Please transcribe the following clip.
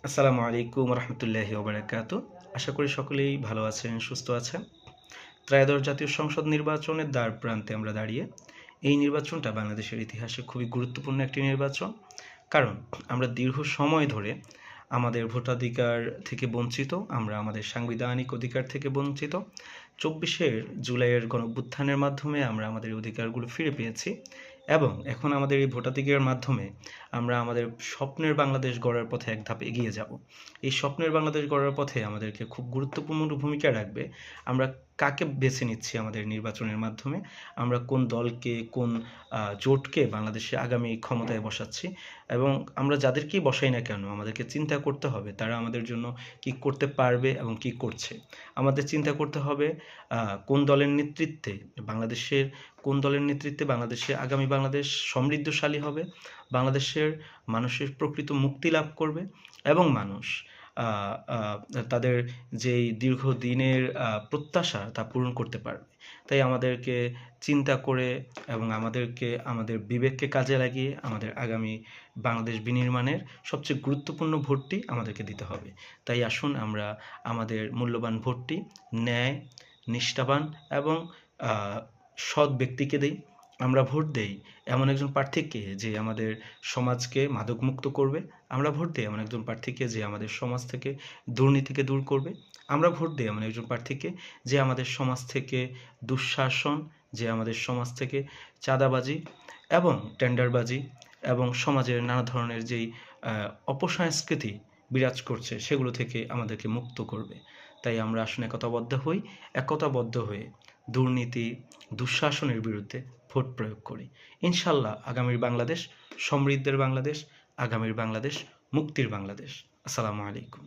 আসসালামু আলাইকুম রহমতুল্লাহি ওবারাকাতু। আশা করি সকলেই ভালো আছেন, সুস্থ আছেন। ত্রয়োদশ জাতীয় সংসদ নির্বাচনের দ্বার প্রান্তে আমরা দাঁড়িয়ে। এই নির্বাচনটা বাংলাদেশের ইতিহাসে খুবই গুরুত্বপূর্ণ একটি নির্বাচন। কারণ আমরা দীর্ঘ সময় ধরে আমাদের ভোটাধিকার থেকে বঞ্চিত, আমরা আমাদের সাংবিধানিক অধিকার থেকে বঞ্চিত। ২৪শে জুলাইয়ের গণঅভ্যুত্থানের মাধ্যমে আমরা আমাদের অধিকারগুলো ফিরে পেয়েছি এবং এখন আমাদের এই ভোটাধিকারের মাধ্যমে আমরা আমাদের স্বপ্নের বাংলাদেশ গড়ার পথে এক ধাপ এগিয়ে যাব। এই স্বপ্নের বাংলাদেশ গড়ার পথে আমাদেরকে খুব গুরুত্বপূর্ণ ভূমিকা রাখবে আমরা কাকে বেছে নিচ্ছি আমাদের নির্বাচনের মাধ্যমে, আমরা কোন দলকে, কোন জোটকে বাংলাদেশে আগামী ক্ষমতায় বসাচ্ছি এবং আমরা যাদেরকেই বসাই না কেন আমাদেরকে চিন্তা করতে হবে তারা আমাদের জন্য কী করতে পারবে এবং কী করছে। আমাদের চিন্তা করতে হবে কোন দলের নেতৃত্বে বাংলাদেশের কোন দলের নেতৃত্বে বাংলাদেশে আগামী বাংলাদেশ সমৃদ্ধশালী হবে, বাংলাদেশের মানুষের প্রকৃত মুক্তি লাভ করবে এবং মানুষ তাদের যেই দীর্ঘদিনের প্রত্যাশা তা পূরণ করতে পারবে। তাই আমাদেরকে চিন্তা করে এবং আমাদেরকে আমাদের বিবেককে কাজে লাগিয়ে আমাদের আগামী বাংলাদেশ বিনির্মাণের সবচেয়ে গুরুত্বপূর্ণ ভোটটি আমাদেরকে দিতে হবে। তাই আসুন আমরা আমাদের মূল্যবান ভোটটি ন্যায়, নিষ্ঠাবান এবং সৎ ব্যক্তিকে দেই। আমরা ভোট দেই এমন একজন প্রার্থীকে যে আমাদের সমাজকে মাদকমুক্ত করবে। আমরা ভোট দেই এমন একজন প্রার্থীকে যে আমাদের সমাজ থেকে দুর্নীতিকে দূর করবে। আমরা ভোট দেই এমন একজন প্রার্থীকে যে আমাদের সমাজ থেকে দুঃশাসন, যে আমাদের সমাজ থেকে চাঁদাবাজি এবং টেন্ডারবাজি এবং সমাজের নানা ধরনের যেই অপসংস্কৃতি বিরাজ করছে সেগুলো থেকে আমাদেরকে মুক্ত করবে। তাই আমরা আসলে একতাবদ্ধ হয়ে দুর্নীতি, দুঃশাসনের বিরুদ্ধে ভোট প্রয়োগ করি। ইনশাআল্লাহ আগামীর বাংলাদেশ সমৃদ্ধের বাংলাদেশ, আগামীর বাংলাদেশ মুক্তির বাংলাদেশ। আসসালামু আলাইকুম।